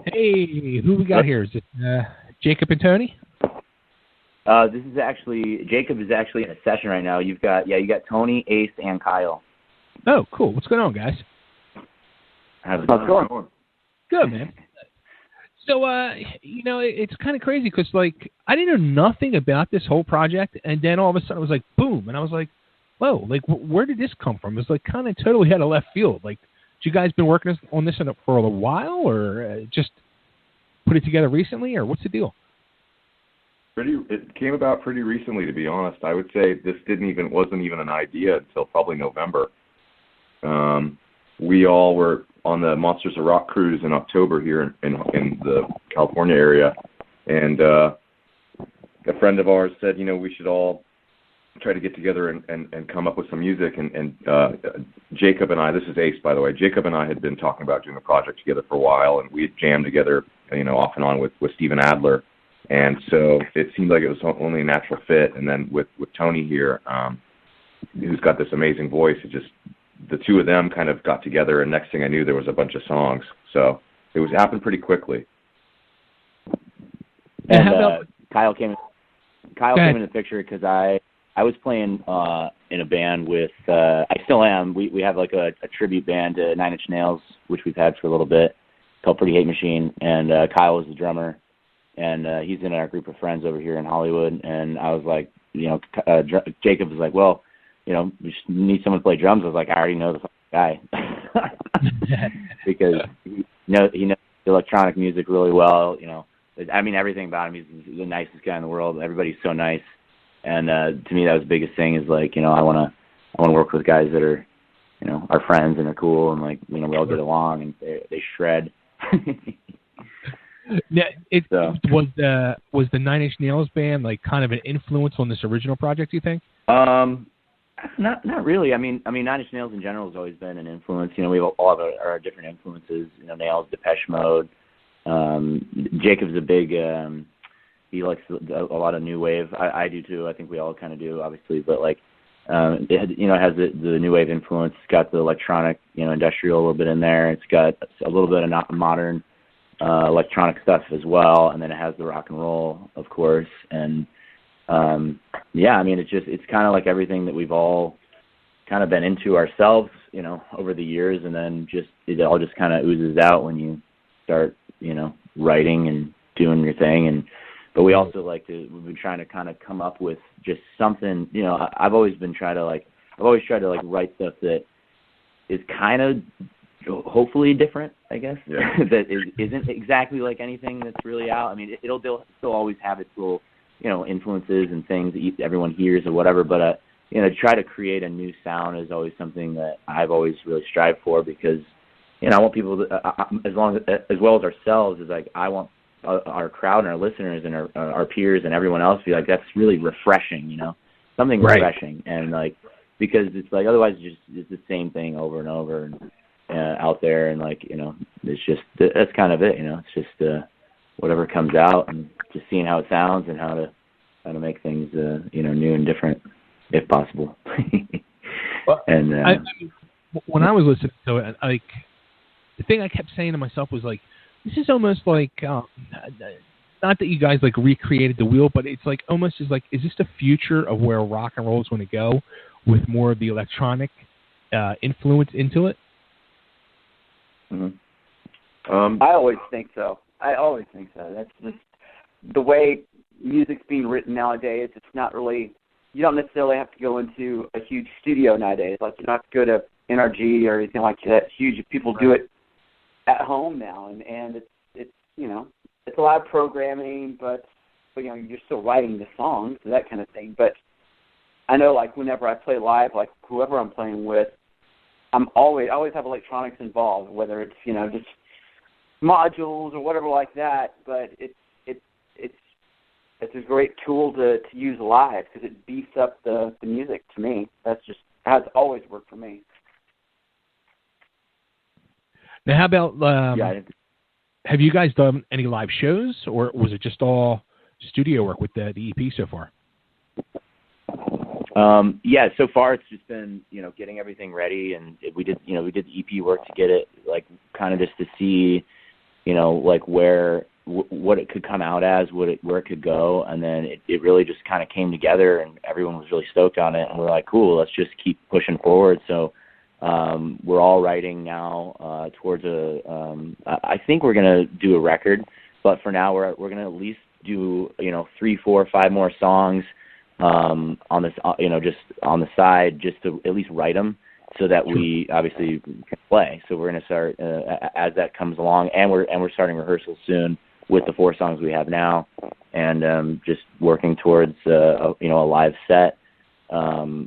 Hey, who we got here? Is it Jacob and Tony? This is actually Jacob is actually in a session right now. You got Tony, Ace, and Kyle. Oh, cool. What's going on, guys? How's it going? Good, man. So, it's kind of crazy because, like, I didn't know nothing about this whole project, and then all of a sudden it was like, boom, and I was like, whoa, like, where did this come from? It was, like, kind of totally out of left field. Like, you guys been working on this for a while, or just put it together recently, or what's the deal? It came about pretty recently, to be honest. I would say this wasn't even an idea until probably November. We all were on the Monsters of Rock cruise in October here in the California area, and a friend of ours said, we should all try to get together and come up with some music. And Jacob and I, this is Ace, by the way, Jacob and I had been talking about doing a project together for a while, and we had jammed together, off and on with Steven Adler. And so it seemed like it was only a natural fit. And then with Tony here, who's got this amazing voice, the two of them kind of got together, and next thing I knew, there was a bunch of songs. So it happened pretty quickly. And Kyle came in the picture because I was playing in a band with, I still am. We have like a tribute band to 9 Inch Nails, which we've had for a little bit, called Pretty Hate Machine, and Kyle was the drummer, and he's in our group of friends over here in Hollywood. And I was like, Jacob was like, well, we just need someone to play drums. I was like, I already know the guy because he knows electronic music really well. I mean, everything about him. He's the nicest guy in the world. Everybody's so nice. And to me, that was the biggest thing is like, I want to work with guys that are, our friends and are cool, and like, we all get along and they shred. Now, was the 9 Inch Nails band like kind of an influence on this original project, you think? Not really. I mean, 9 Inch Nails in general has always been an influence. We have all of our different influences. Nails, Depeche Mode. Jacob's a big. He likes a lot of new wave. I do too. I think we all kind of do, obviously. But like, it has the new wave influence. It's got the electronic, industrial a little bit in there. It's got a little bit of modern electronic stuff as well, and then it has the rock and roll, of course. And I mean, it's kind of like everything that we've all kind of been into ourselves, over the years, and then it all just kind of oozes out when you start, writing and doing your thing. But we also we've been trying to kind of come up with just something, I've always tried to write stuff that is kind of hopefully different, I guess, that isn't exactly like anything that's really out. I mean, it'll still always have its little, influences and things that everyone hears or whatever, but, try to create a new sound is always something that I've always really strived for, because, I want people to, as well as ourselves, is like, I want our crowd and our listeners and our peers and everyone else to be like, that's really refreshing, something refreshing. And like, because it's like, otherwise it's the same thing over and over and out there. And like, it's just, that's kind of it, it's just whatever comes out, and just seeing how it sounds and how to make things, new and different if possible. Well, and when I was listening to it, like, the thing I kept saying to myself was like, this is almost like, not that you guys like recreated the wheel, but it's like almost is like, is this the future of where rock and roll is going to go, with more of the electronic influence into it? Mm-hmm. I always think so. That's just the way music's being written nowadays. It's not really, you don't necessarily have to go into a huge studio nowadays. Like, you don't have to go to NRG or anything like that. Huge people do it at home now, and it's it's a lot of programming, but you're still writing the songs and that kind of thing. But I know, like, whenever I play live, like whoever I'm playing with, I always have electronics involved, whether it's just modules or whatever like that. But it's a great tool to use live, because it beefs up the music. To me, that's just how it's always worked for me. Now, how about have you guys done any live shows, or was it just all studio work with the EP so far? So far it's just been, getting everything ready, and we did the EP work to get it, like, kind of just to see, like what it could come out as, where it could go, and then it really just kind of came together, and everyone was really stoked on it, and we're like, cool, let's just keep pushing forward. So we're all writing now towards I think we're gonna do a record, but for now we're gonna at least do 3, 4, 5 more songs on this just on the side, just to at least write them, so that we obviously can play. So we're going to start as that comes along, and we're starting rehearsals soon with the 4 songs we have now, and just working towards a live set.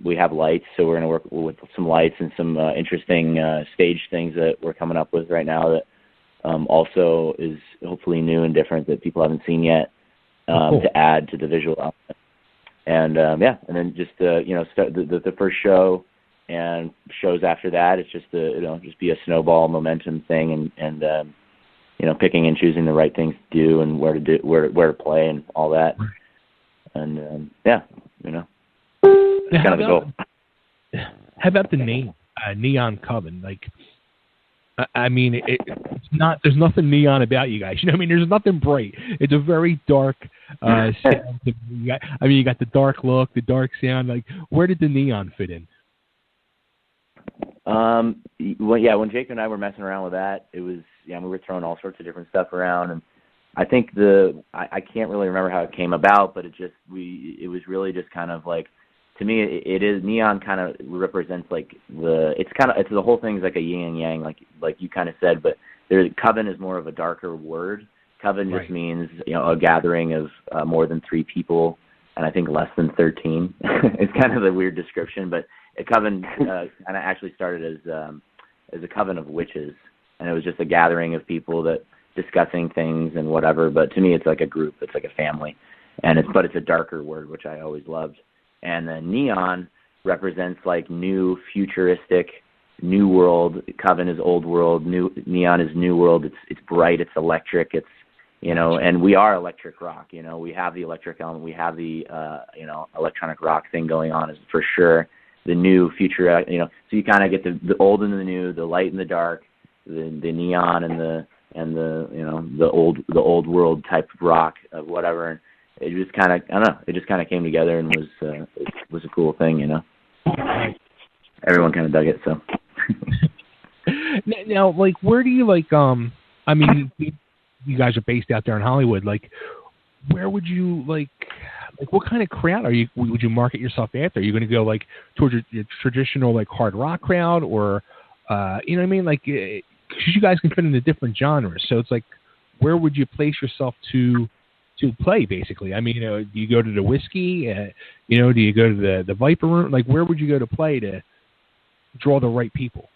We have lights, so we're going to work with some lights and some interesting stage things that we're coming up with right now that also is hopefully new and different that people haven't seen yet, cool. to add to the visual element. And and then just start the first show and shows after that. It's just just be a snowball momentum thing, and picking and choosing the right things to do and where to play and all that. And that's kind of the goal. How about the name Neon Coven? Like, I mean, it's not. There's nothing neon about you guys. There's nothing bright. It's a very dark sound. You got the dark look, the dark sound. Like, where did the neon fit in? When Jake and I were messing around with that, it was we were throwing all sorts of different stuff around, and I think I can't really remember how it came about, but it was really just kind of like, to me, it is neon kind of represents like it's the whole thing's like a yin and yang, like you kind of said, but coven is more of a darker word. Coven just means a gathering of more than 3 people, and I think less than 13. It's kind of a weird description, but a coven kind of actually started as a coven of witches, and it was just a gathering of people that discussing things and whatever. But to me, it's like a group. It's like a family, but it's a darker word, which I always loved. And then neon represents like new, futuristic, new world. Coven is old world. Neon is new world. It's bright. It's electric. It's and we are electric rock. We have the electric element. We have the electronic rock thing going on, is for sure. The new future, so you kind of get the old and the new, the light and the dark, the neon and the old world type of rock of whatever. And it just kind of, I don't know, it just kind of came together and was a cool thing, Everyone kind of dug it, so. Now, like, where do you you guys are based out there in Hollywood. Like, where would you like what kind of crowd would you market yourself after? Are you going to go like towards your traditional like hard rock crowd, or you know what I mean? Like, because you guys can fit into different genres, so it's like, where would you place yourself to play, basically? I mean, do you go to the Whiskey? Do you go to the Viper Room? Like, where would you go to play to draw the right people?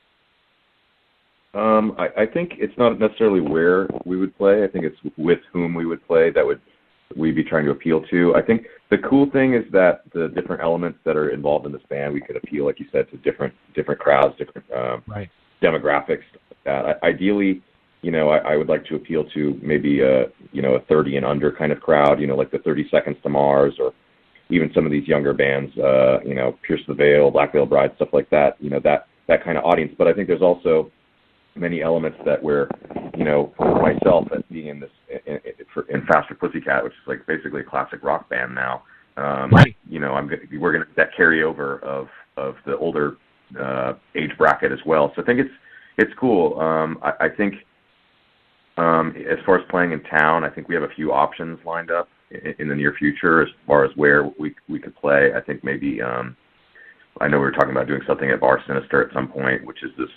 I think it's not necessarily where we would play. I think it's with whom we would play that we'd be trying to appeal to. I think the cool thing is that the different elements that are involved in this band, we could appeal, like you said, to different crowds, different demographics. Ideally, I would like to appeal to maybe a 30 and under kind of crowd, like the 30 Seconds to Mars, or even some of these younger bands, Pierce the Veil, Black Veil Bride, stuff like that, that kind of audience. But I think there's also many elements that where, for myself, as being in in Faster Pussycat, which is like basically a classic rock band now, we're going to that carryover of the older age bracket as well. So I think it's cool. I think as far as playing in town, I think we have a few options lined up in the near future as far as where we could play. I think maybe I know we were talking about doing something at Bar Sinister at some point, which is this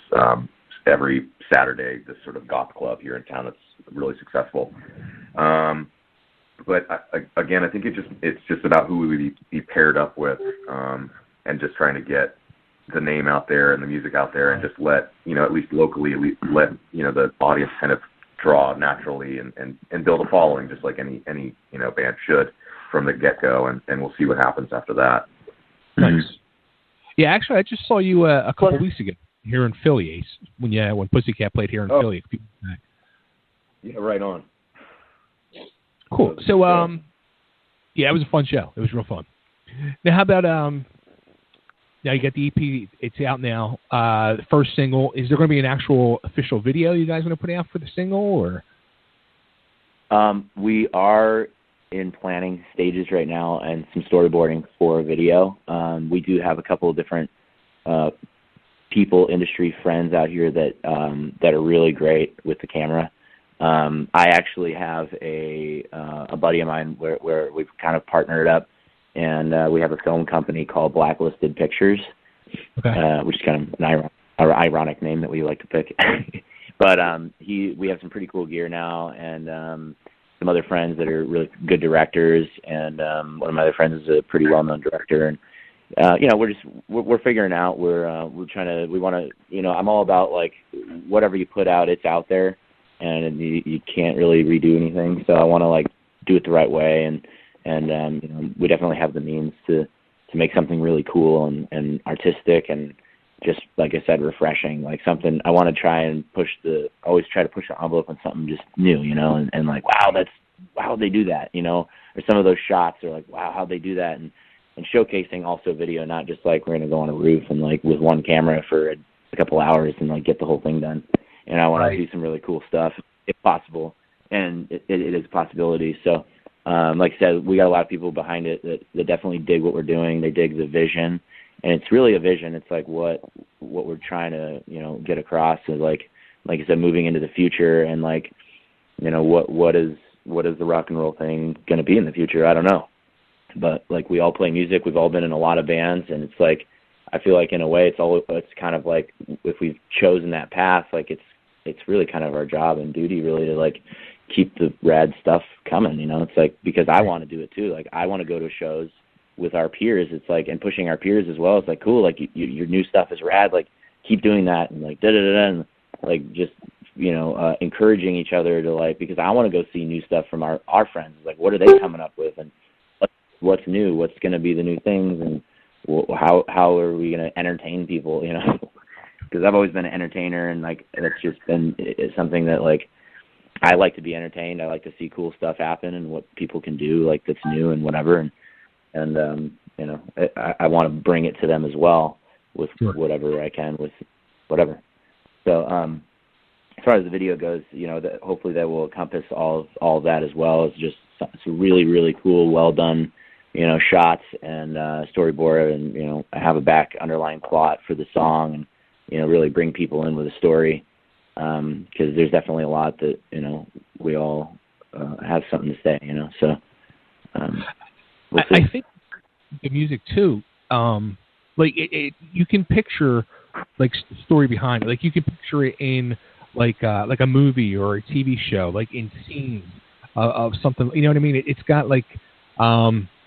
every Saturday, this sort of goth club here in town that's really successful. But again, I think it's just about who we would be paired up with, and just trying to get the name out there and the music out there, and just let at least locally, let the audience kind of draw naturally and build a following, just like any band should from the get go, and we'll see what happens after that. Nice. Yeah, actually, I just saw you a couple weeks ago here in Philly, when Pussycat played here in Philly. Yeah, right on. Cool. So, it was a fun show. It was real fun. Now, how about now you got the EP? It's out now. The first single. Is there going to be an actual official video you guys going to put out for the single, or? We are in planning stages right now and some storyboarding for a video. We do have a couple of different industry friends out here that are really great with the camera. I actually have a buddy of mine where we've kind of partnered up, and we have a film company called Blacklisted Pictures, which is kind of an ironic name that we like to pick. But we have some pretty cool gear now, and some other friends that are really good directors, and one of my other friends is a pretty well-known director, and we're figuring out. We want to, I'm all about like whatever you put out, it's out there, and you can't really redo anything. So I want to like do it the right way, and we definitely have the means to make something really cool and artistic and just like I said, refreshing. Like something I want to try and always try to push the envelope on something just new, and like wow, they do that, or some of those shots are like wow, how'd they do that, and showcasing also video, not just like we're going to go on a roof and like with one camera for a couple hours and like get the whole thing done. And I want to do some really cool stuff if possible. And it is a possibility. So, like I said, we got a lot of people behind it that definitely dig what we're doing. They dig the vision, and it's really a vision. It's like what we're trying to, get across is like I said, moving into the future and like, what is the rock and roll thing going to be in the future? I don't know. But like we all play music, we've all been in a lot of bands, and it's like I feel like in a way it's kind of like if we've chosen that path, like it's really kind of our job and duty really to like keep the rad stuff coming. It's like because I want to do it too. Like I want to go to shows with our peers. It's like and pushing our peers as well. It's like cool. Like your new stuff is rad. Like keep doing that and like and like just encouraging each other to like because I want to go see new stuff from our friends. Like what are they coming up with and what's new, what's going to be the new things, and how are we going to entertain people, because I've always been an entertainer, and like it's just been something that like I like to be entertained. I like to see cool stuff happen and what people can do like that's new and whatever, and I want to bring it to them as well with whatever I can with whatever. So as far as the video goes, that hopefully that will encompass all of that as well as just some really, really cool, well done shots and storyboard and, have a back underlying plot for the song and, really bring people in with a story. Because there's definitely a lot that, we all have something to say, so we'll see. I think the music too, like you can picture like story behind it. Like you can picture it in like a movie or a TV show, like in scenes of something, you know what I mean? It's got like,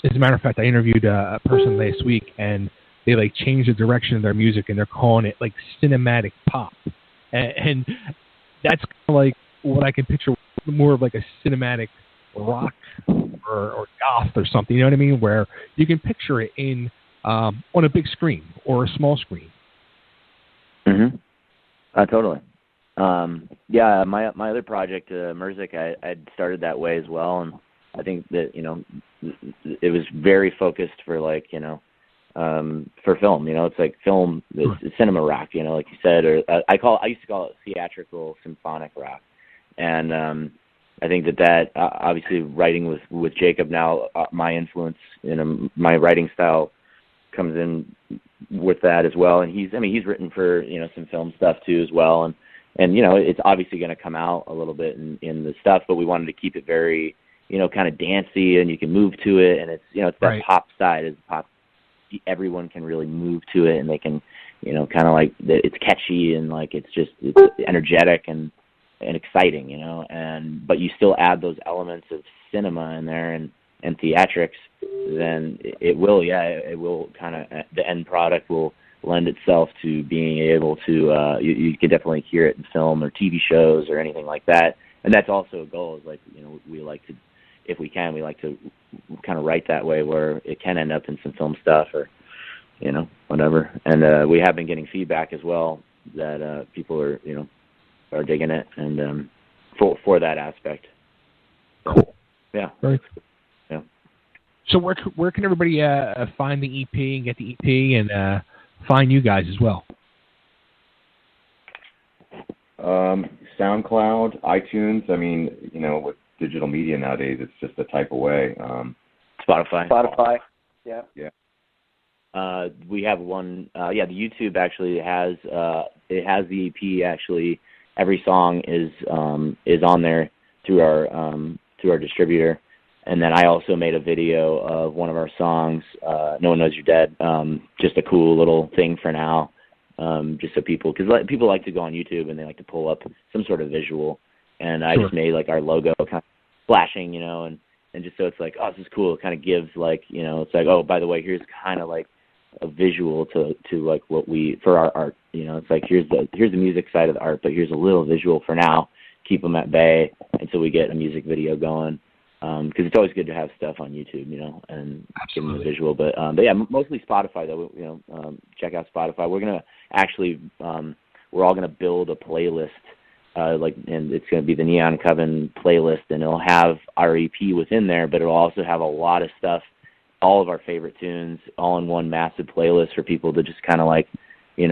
as a matter of fact, I interviewed a person last week, and they like changed the direction of their music, and they're calling it like cinematic pop, and that's kind of like what I can picture more of like a cinematic rock or goth or something. You know what I mean? Where you can picture it in on a big screen or a small screen. Totally. Yeah, my other project, Merzik, I started that way as well, and I think that it was very focused for like for film. It's like film, it's cinema rock. Like you said, or I used to call it theatrical symphonic rock, and I think that obviously writing with Jacob now, my influence my writing style comes in with that as well, and he's written for some film stuff too as well, and it's obviously going to come out a little bit in the stuff, but we wanted to keep it very, kind of dancey, and you can move to it, and it's, it's that pop side is pop. Everyone can really move to it, and they can, kind of like it's catchy and like it's energetic and exciting, but you still add those elements of cinema in there and theatrics, then it will kind of the end product will lend itself to being able to you can definitely hear it in film or TV shows or anything like that, and that's also a goal. Is like we like to, if we can, we like to kind of write that way where it can end up in some film stuff or whatever. And we have been getting feedback as well that people are digging it and for that aspect. Cool. Yeah. Very cool. Yeah. So where can everybody find the EP and get the EP and find you guys as well? SoundCloud, iTunes. I mean, with digital media nowadays. It's just a type away. Spotify. Yeah. We have one. The YouTube actually has it has the EP. Actually, every song is on there through our distributor. And then I also made a video of one of our songs, No One Knows You're Dead. Just a cool little thing for now, just so people like to go on YouTube and they like to pull up some sort of visual. And I just made like our logo kind of flashing, and just so it's like, oh, this is cool. It kind of gives like, it's like, oh, by the way, here's kind of like a visual to like what we, for our art, it's like, here's the music side of the art, but here's a little visual for now. Keep them at bay until we get a music video going. Because it's always good to have stuff on YouTube, and give them a visual. But yeah, mostly Spotify though. Check out Spotify. We're gonna actually, we're all gonna build a playlist, and it's gonna be the Neon Coven playlist, and it'll have our EP within there, but it'll also have a lot of stuff, all of our favorite tunes, all in one massive playlist for people to just kind of like, be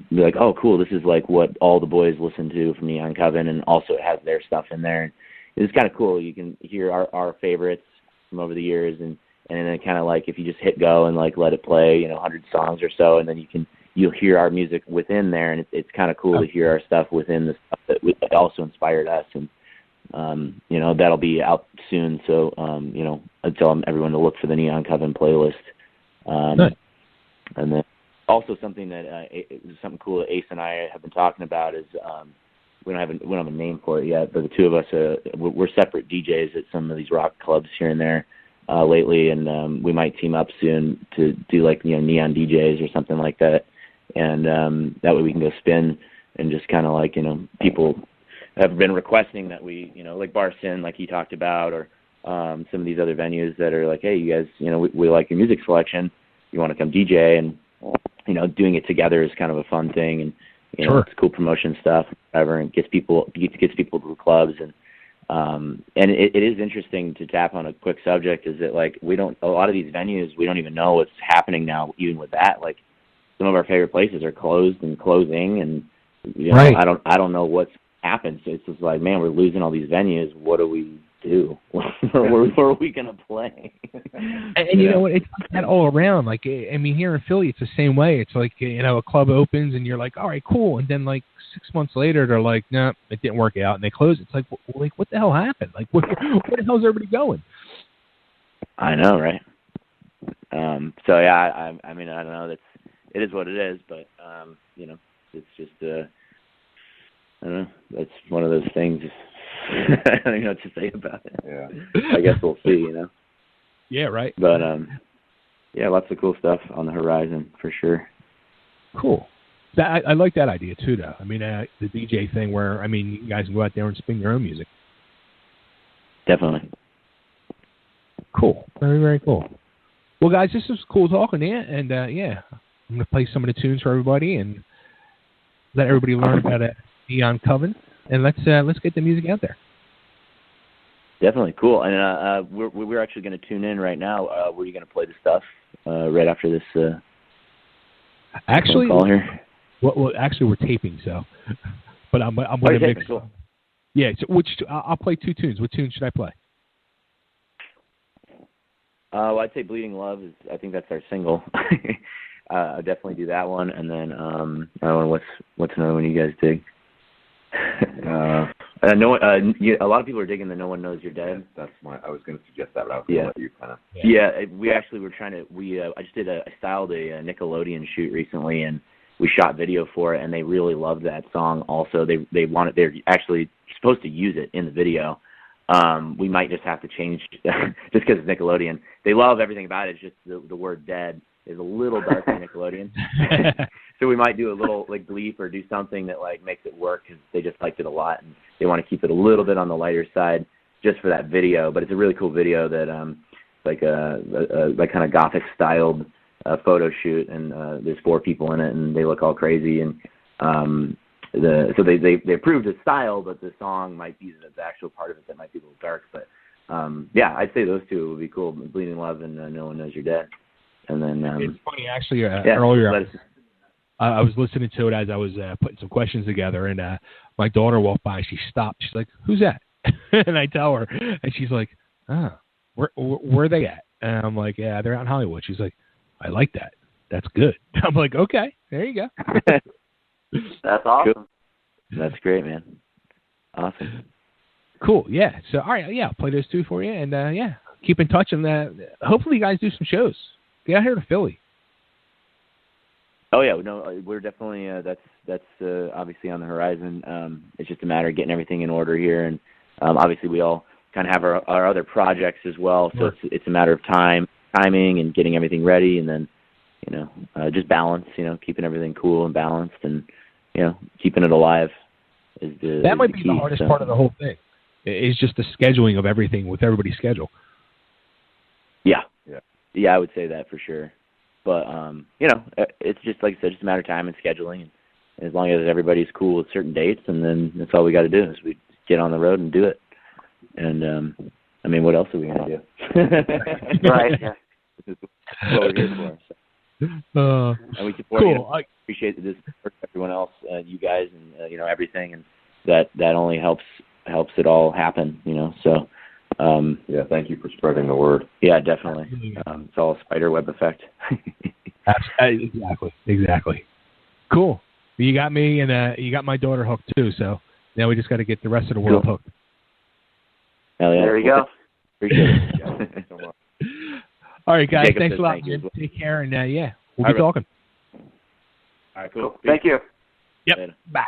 like, oh, cool, this is like what all the boys listen to from Neon Coven, and also it has their stuff in there. It's kind of cool. You can hear our favorites from over the years, and then kind of like if you just hit go and like let it play, 100 songs or so, and then you'll hear our music within there, and it's kind of cool to hear our stuff within the stuff that also inspired us, and that'll be out soon. So I tell everyone to look for the Neon Coven playlist, Nice. And then also something something cool that Ace and I have been talking about is. We don't have a name for it yet, but the two of us we're separate DJs at some of these rock clubs here and there lately, and we might team up soon to do like neon DJs or something like that, and that way we can go spin and just kind of like people have been requesting that we like Bar Sin, like he talked about, or some of these other venues that are like, hey, you guys, we like your music selection, you want to come DJ, and doing it together is kind of a fun thing, and Sure. It's cool promotion stuff, whatever, and gets people to the clubs, and it is interesting to tap on a quick subject. Is that like a lot of these venues we don't even know what's happening now. Even with that, like some of our favorite places are closed and closing, and Right. I don't know what's happened. So it's just like, man, we're losing all these venues. What do we do? Where are we gonna play? And you know what? It's like that all around. Like, I mean, here in Philly, it's the same way. It's like, a club opens and you're like, all right, cool. And then like 6 months later, they're like, no, it didn't work out, and they close. It's like, what the hell happened? Like, where the hell is everybody going? I know, right? So yeah, I mean, I don't know. It is what it is, but it's just I don't know. That's one of those things. I don't even know what to say about it. Yeah. I guess we'll see, Yeah, right. But yeah, lots of cool stuff on the horizon for sure. Cool. I like that idea too, though. I mean, the DJ thing where you guys can go out there and spin your own music. Definitely. Cool. Very, very cool. Well, guys, this was cool talking to you, and yeah, I'm gonna play some of the tunes for everybody and let everybody learn about Neon Coven. And let's get the music out there. Definitely cool. And we're actually going to tune in right now. Were you going to play the stuff right after this? Actually, call here. Well, actually, we're taping, so. But I'm going to mix. Cool. Yeah. So I'll play two tunes. What tune should I play? Well, I'd say "Bleeding Love" is. I think that's our single. I'll definitely do that one. And then I don't know what's another one you guys dig. A lot of people are digging the "No One Knows You're Dead." I was going to suggest that, but I was going to let you kind of. Yeah, we actually were trying to. I just I styled a Nickelodeon shoot recently, and we shot video for it, and they really loved that song. Also, they're actually supposed to use it in the video. We might just have to change just because it's Nickelodeon. They love everything about it. It's just the word "dead" is a little dark for Nickelodeon. So we might do a little like bleep or do something that like makes it work because they just liked it a lot and they want to keep it a little bit on the lighter side just for that video. But it's a really cool video that like kind of gothic styled photo shoot, and there's 4 people in it and they look all crazy, and so they approved the style, but the song might be the actual part of it that might be a little dark. But yeah, I'd say those two would be cool: "Bleeding Love" and "No One Knows You're Dead." And then it's funny actually. Earlier, I was listening to it as I was putting some questions together, and my daughter walked by. She stopped. She's like, "Who's that?" And I tell her, and she's like, where are they at? And I'm like, yeah, they're out in Hollywood. She's like, I like that. That's good. I'm like, okay, there you go. That's awesome. Cool. That's great, man. Awesome. Cool. Yeah. So, all right. Yeah, I'll play those two for you, and yeah, keep in touch, and hopefully you guys do some shows. Get out here to Philly. Oh yeah, no, we're definitely that's obviously on the horizon. It's just a matter of getting everything in order here, and obviously we all kind of have our other projects as well. So it's a matter of timing, and getting everything ready, and then just balance. Keeping everything cool and balanced, and keeping it alive is that might be key, the hardest part of the whole thing. Is just the scheduling of everything with everybody's schedule. Yeah, I would say that for sure. But it's just like I said, just a matter of time and scheduling. And as long as everybody's cool with certain dates, and then that's all we got to do is we get on the road and do it. And I mean, what else are we gonna do? Right. Yeah. This is what we're here for. So. And we support you. I appreciate this for everyone else, you guys, and everything, and that only helps it all happen. So. Yeah, thank you for spreading the word. Yeah, definitely. It's all a spider web effect. Exactly. Cool. You got me, and you got my daughter hooked too. So now we just got to get the rest of the world hooked. Hell yeah. There you go. Appreciate it. All right, guys. Jacob, thanks a lot, man. Take care, and we'll be talking. All right, cool. Thank you. Yep. Later. Bye.